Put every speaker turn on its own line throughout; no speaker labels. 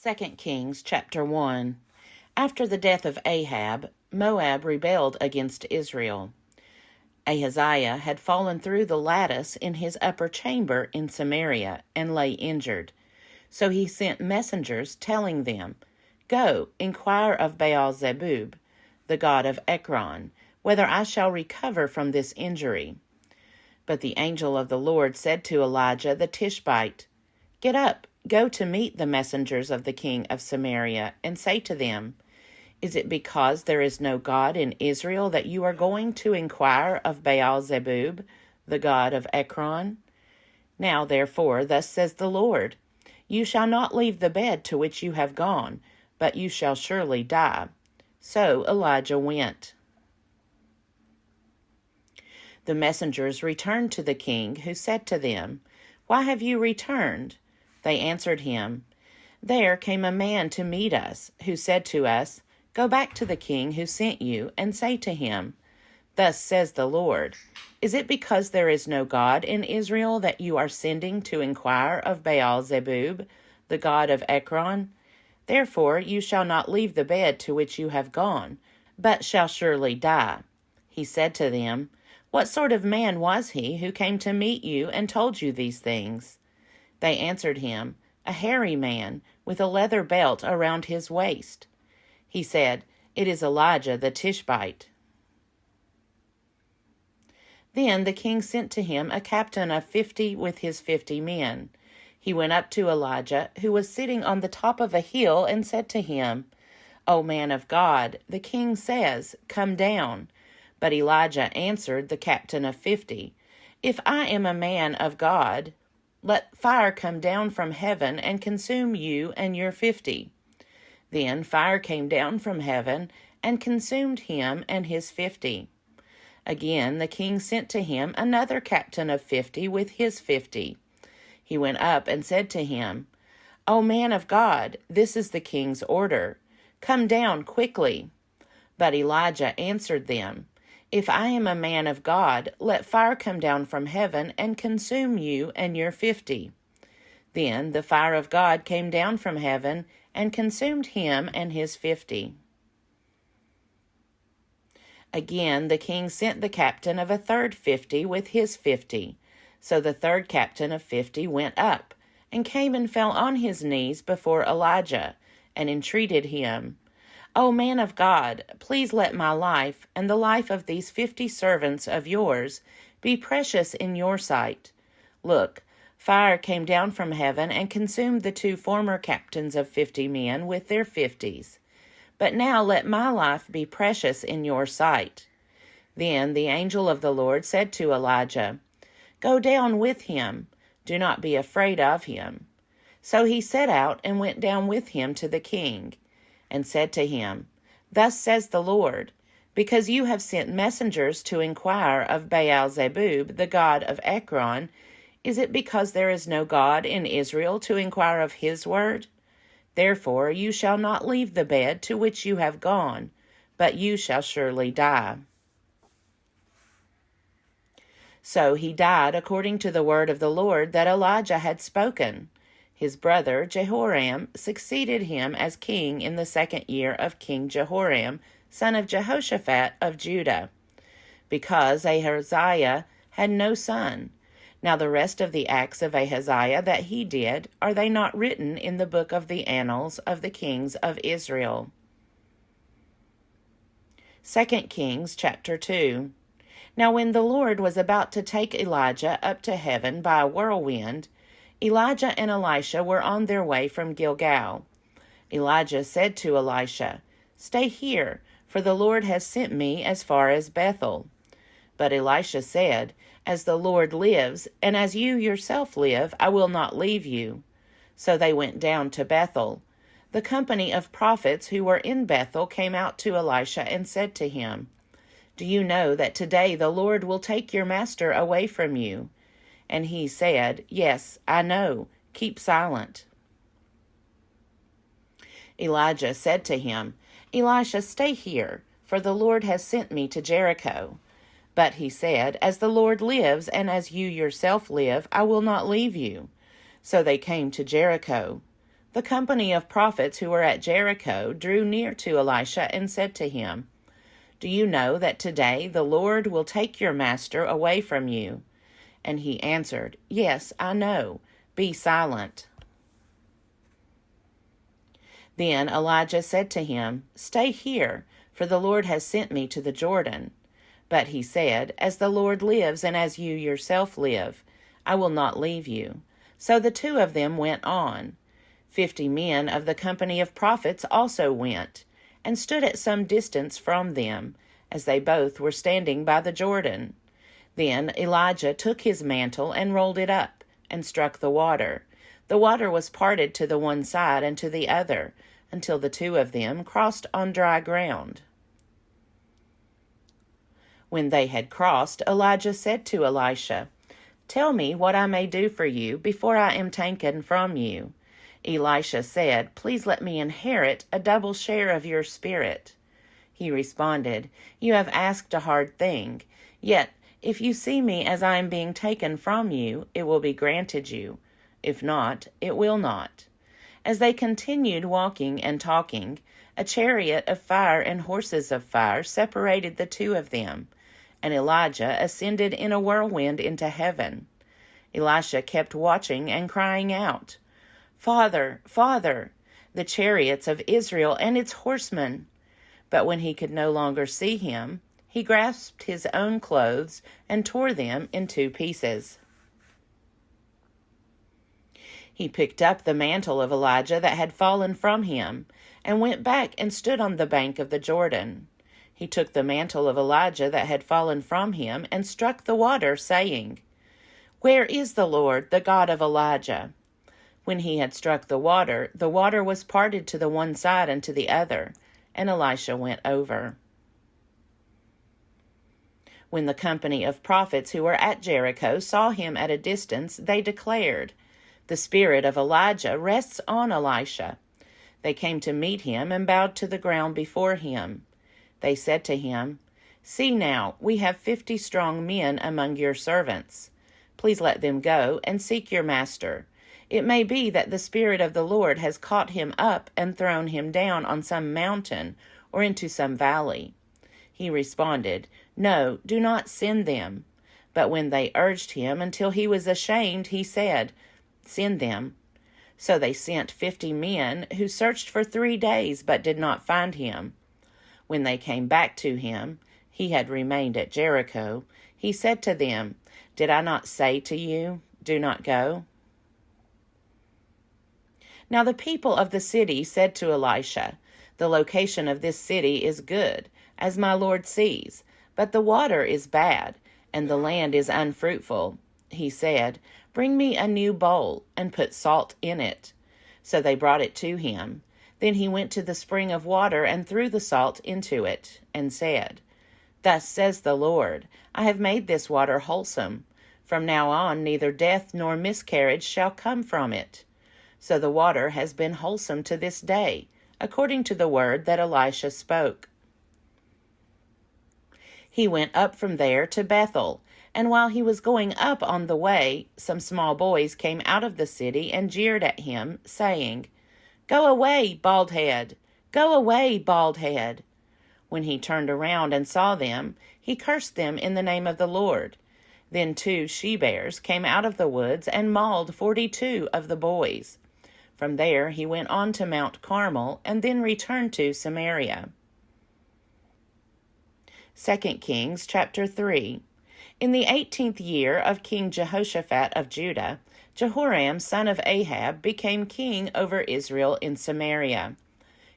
2 Kings chapter 1. After the death of Ahab, Moab rebelled against Israel. Ahaziah had fallen through the lattice in his upper chamber in Samaria and lay injured. So he sent messengers telling them, "Go, inquire of Baal-zebub, the god of Ekron, whether I shall recover from this injury." But the angel of the Lord said to Elijah the Tishbite, "Get up, go to meet the messengers of the king of Samaria, and say to them, Is it because there is no God in Israel that you are going to inquire of Baal-zebub, the god of Ekron? Now, therefore, thus says the Lord, You shall not leave the bed to which you have gone, but you shall surely die." So Elijah went. The messengers returned to the king, who said to them, "Why have you returned?" They answered him, "There came a man to meet us, who said to us, 'Go back to the king who sent you, and say to him, Thus says the Lord, Is it because there is no God in Israel that you are sending to inquire of Baal-zebub, the god of Ekron? Therefore you shall not leave the bed to which you have gone, but shall surely die." He said to them, "What sort of man was he who came to meet you and told you these things?" They answered him, "A hairy man, with a leather belt around his waist." He said, "It is Elijah the Tishbite." Then the king sent to him a captain of 50 with his 50 men. He went up to Elijah, who was sitting on the top of a hill, and said to him, "O man of God, the king says, 'Come down.'" But Elijah answered the captain of 50, "If I am a man of God, let fire come down from heaven and consume you and your 50. Then fire came down from heaven and consumed him and his 50. Again the king sent to him another captain of 50 with his 50. He went up and said to him, "O man of God, this is the king's order. Come down quickly." But Elijah answered them, "If I am a man of God, let fire come down from heaven and consume you and your 50. Then the fire of God came down from heaven and consumed him and his 50. Again the king sent the captain of a third 50 with his 50. So the third captain of 50 went up, and came and fell on his knees before Elijah, and entreated him, "O man of God, please let my life, and the life of these 50 servants of yours, be precious in your sight. Look, fire came down from heaven and consumed the 2 former captains of 50 men with their 50s. But now let my life be precious in your sight." Then the angel of the Lord said to Elijah, "Go down with him. Do not be afraid of him." So he set out and went down with him to the king, and said to him, "Thus says the Lord, because you have sent messengers to inquire of Baal-zebub, the god of Ekron, is it because there is no God in Israel to inquire of his word? Therefore you shall not leave the bed to which you have gone, but you shall surely die." So he died according to the word of the Lord that Elijah had spoken. His brother Jehoram succeeded him as king in the 2nd year of King Jehoram, son of Jehoshaphat of Judah, because Ahaziah had no son. Now the rest of the acts of Ahaziah that he did, are they not written in the book of the annals of the kings of Israel? 2 Kings chapter 2. Now when the Lord was about to take Elijah up to heaven by a whirlwind, Elijah and Elisha were on their way from Gilgal. Elijah said to Elisha, "Stay here, for the Lord has sent me as far as Bethel." But Elisha said, "As the Lord lives, and as you yourself live, I will not leave you." So they went down to Bethel. The company of prophets who were in Bethel came out to Elisha and said to him, "Do you know that today the Lord will take your master away from you?" And he said, "Yes, I know. Keep silent." Elijah said to him, "Elisha, stay here, for the Lord has sent me to Jericho." But he said, "As the Lord lives, and as you yourself live, I will not leave you." So they came to Jericho. The company of prophets who were at Jericho drew near to Elisha and said to him, "Do you know that today the Lord will take your master away from you?" And he answered, "Yes, I know. Be silent." Then Elijah said to him, "Stay here, for the Lord has sent me to the Jordan." But he said, "As the Lord lives and as you yourself live, I will not leave you." So the two of them went on. 50 men of the company of prophets also went, and stood at some distance from them, as they both were standing by the Jordan. Then Elijah took his mantle and rolled it up, and struck the water. The water was parted to the one side and to the other, until the two of them crossed on dry ground. When they had crossed, Elijah said to Elisha, "Tell me what I may do for you before I am taken from you." Elisha said, "Please let me inherit a double share of your spirit." He responded, "You have asked a hard thing. Yet, if you see me as I am being taken from you, it will be granted you. If not, it will not." As they continued walking and talking, a chariot of fire and horses of fire separated the two of them, and Elijah ascended in a whirlwind into heaven. Elisha kept watching and crying out, "Father, Father, the chariots of Israel and its horsemen!" But when he could no longer see him, he grasped his own clothes and tore them in 2 pieces. He picked up the mantle of Elijah that had fallen from him, and went back and stood on the bank of the Jordan. He took the mantle of Elijah that had fallen from him and struck the water, saying, "Where is the Lord, the God of Elijah?" When he had struck the water was parted to the one side and to the other, and Elisha went over. When the company of prophets who were at Jericho saw him at a distance, they declared, "The spirit of Elijah rests on Elisha." They came to meet him and bowed to the ground before him. They said to him, "See now, we have 50 strong men among your servants. Please let them go and seek your master. It may be that the Spirit of the Lord has caught him up and thrown him down on some mountain or into some valley." He responded, "No, do not send them." But when they urged him until he was ashamed, he said, "Send them." So they sent 50 men who searched for 3 days but did not find him. When they came back to him, he had remained at Jericho. He said to them, "Did I not say to you, do not go?" Now the people of the city said to Elisha, "The location of this city is good, as my Lord sees, but the water is bad, and the land is unfruitful." He said, "Bring me a new bowl, and put salt in it." So they brought it to him. Then he went to the spring of water and threw the salt into it, and said, "Thus says the Lord, I have made this water wholesome. From now on neither death nor miscarriage shall come from it." So the water has been wholesome to this day, according to the word that Elisha spoke. He went up from there to Bethel, and while he was going up on the way, some small boys came out of the city and jeered at him, saying, "Go away, bald head! Go away, bald head!" When he turned around and saw them, he cursed them in the name of the Lord. Then 2 she-bears came out of the woods and mauled 42 of the boys. From there he went on to Mount Carmel and then returned to Samaria. 2 Kings chapter 3. In the 18th year of King Jehoshaphat of Judah, Jehoram son of Ahab became king over Israel in Samaria.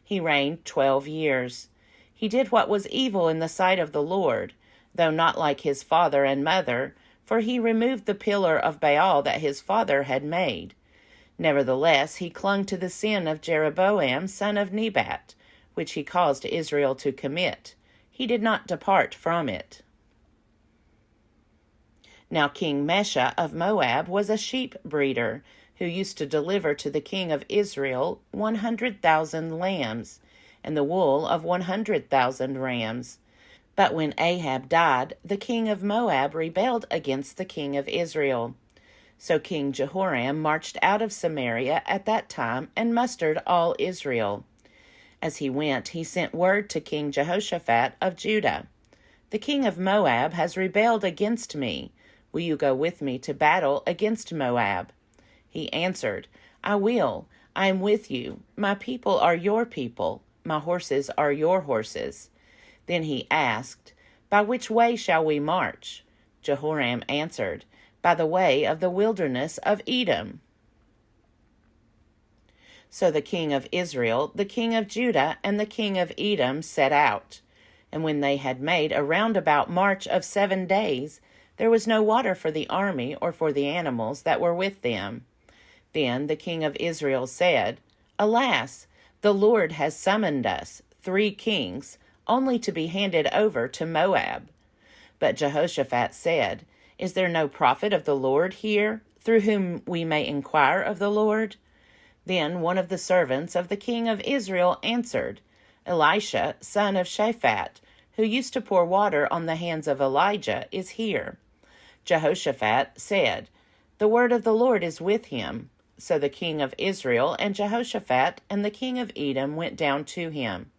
He reigned 12 years. He did what was evil in the sight of the Lord, though not like his father and mother, for he removed the pillar of Baal that his father had made. Nevertheless, he clung to the sin of Jeroboam son of Nebat, which he caused Israel to commit. He did not depart from it. Now King Mesha of Moab was a sheep breeder, who used to deliver to the king of Israel 100,000 lambs, and the wool of 100,000 rams. But when Ahab died, the king of Moab rebelled against the king of Israel. So King Jehoram marched out of Samaria at that time and mustered all Israel. As he went, he sent word to King Jehoshaphat of Judah, "The king of Moab has rebelled against me. Will you go with me to battle against Moab?" He answered, "I will. I am with you. My people are your people. My horses are your horses." Then he asked, "By which way shall we march?" Jehoram answered, "By the way of the wilderness of Edom." So the king of Israel, the king of Judah, and the king of Edom set out. And when they had made a roundabout march of 7 days, there was no water for the army or for the animals that were with them. Then the king of Israel said, "Alas, the Lord has summoned us, 3 kings, only to be handed over to Moab." But Jehoshaphat said, "Is there no prophet of the Lord here, through whom we may inquire of the Lord?" Then one of the servants of the king of Israel answered, "Elisha, son of Shaphat, who used to pour water on the hands of Elijah, is here." Jehoshaphat said, "The word of the Lord is with him." So the king of Israel and Jehoshaphat and the king of Edom went down to him.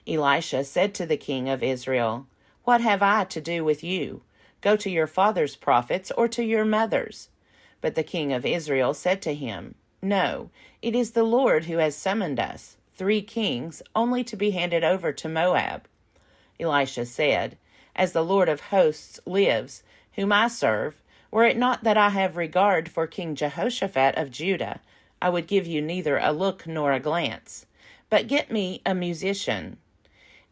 Elisha said to the king of Israel, "What have I to do with you? Go to your father's prophets or to your mother's." But the king of Israel said to him, "No, it is the Lord who has summoned us, 3 kings, only to be handed over to Moab." Elisha said, "As the Lord of hosts lives, whom I serve, were it not that I have regard for King Jehoshaphat of Judah, I would give you neither a look nor a glance. But get me a musician."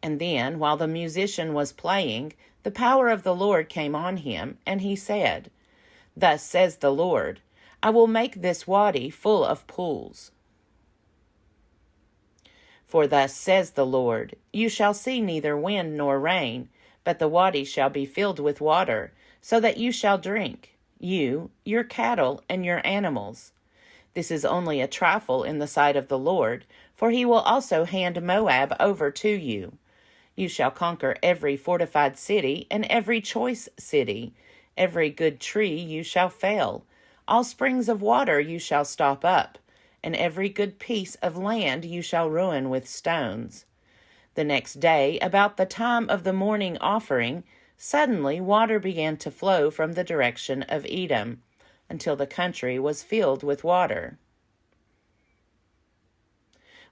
And then, while the musician was playing, the power of the Lord came on him, and he said, "Thus says the Lord, I will make this wadi full of pools. For thus says the Lord, you shall see neither wind nor rain, but the wadi shall be filled with water, so that you shall drink, you, your cattle, and your animals. This is only a trifle in the sight of the Lord, for he will also hand Moab over to you. You shall conquer every fortified city and every choice city. Every good tree you shall fell. All springs of water you shall stop up, and every good piece of land you shall ruin with stones." The next day, about the time of the morning offering, suddenly water began to flow from the direction of Edom, until the country was filled with water.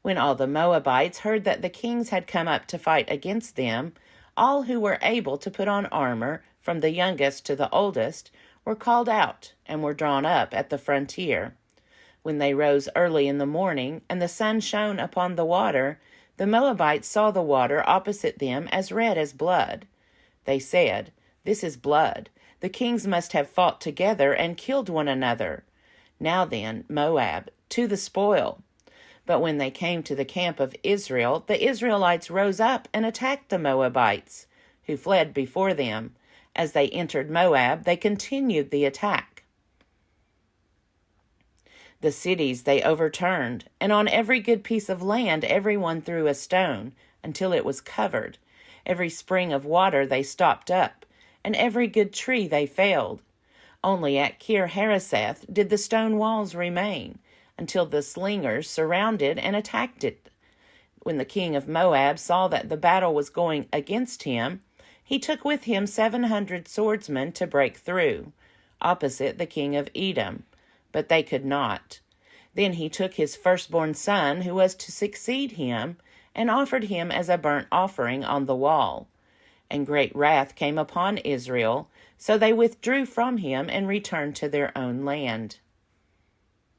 When all the Moabites heard that the kings had come up to fight against them, all who were able to put on armor, from the youngest to the oldest, were called out and were drawn up at the frontier. When they rose early in the morning, and the sun shone upon the water, the Moabites saw the water opposite them as red as blood. They said, "This is blood. The kings must have fought together and killed one another. Now then, Moab, to the spoil." But when they came to the camp of Israel, the Israelites rose up and attacked the Moabites, who fled before them. As they entered Moab, they continued the attack. The cities they overturned, and on every good piece of land everyone threw a stone, until it was covered. Every spring of water they stopped up, and every good tree they felled. Only at Kir Hareseth did the stone walls remain, until the slingers surrounded and attacked it. When the king of Moab saw that the battle was going against him, he took with him 700 swordsmen to break through, opposite the king of Edom, but they could not. Then he took his firstborn son, who was to succeed him, and offered him as a burnt offering on the wall. And great wrath came upon Israel, so they withdrew from him and returned to their own land.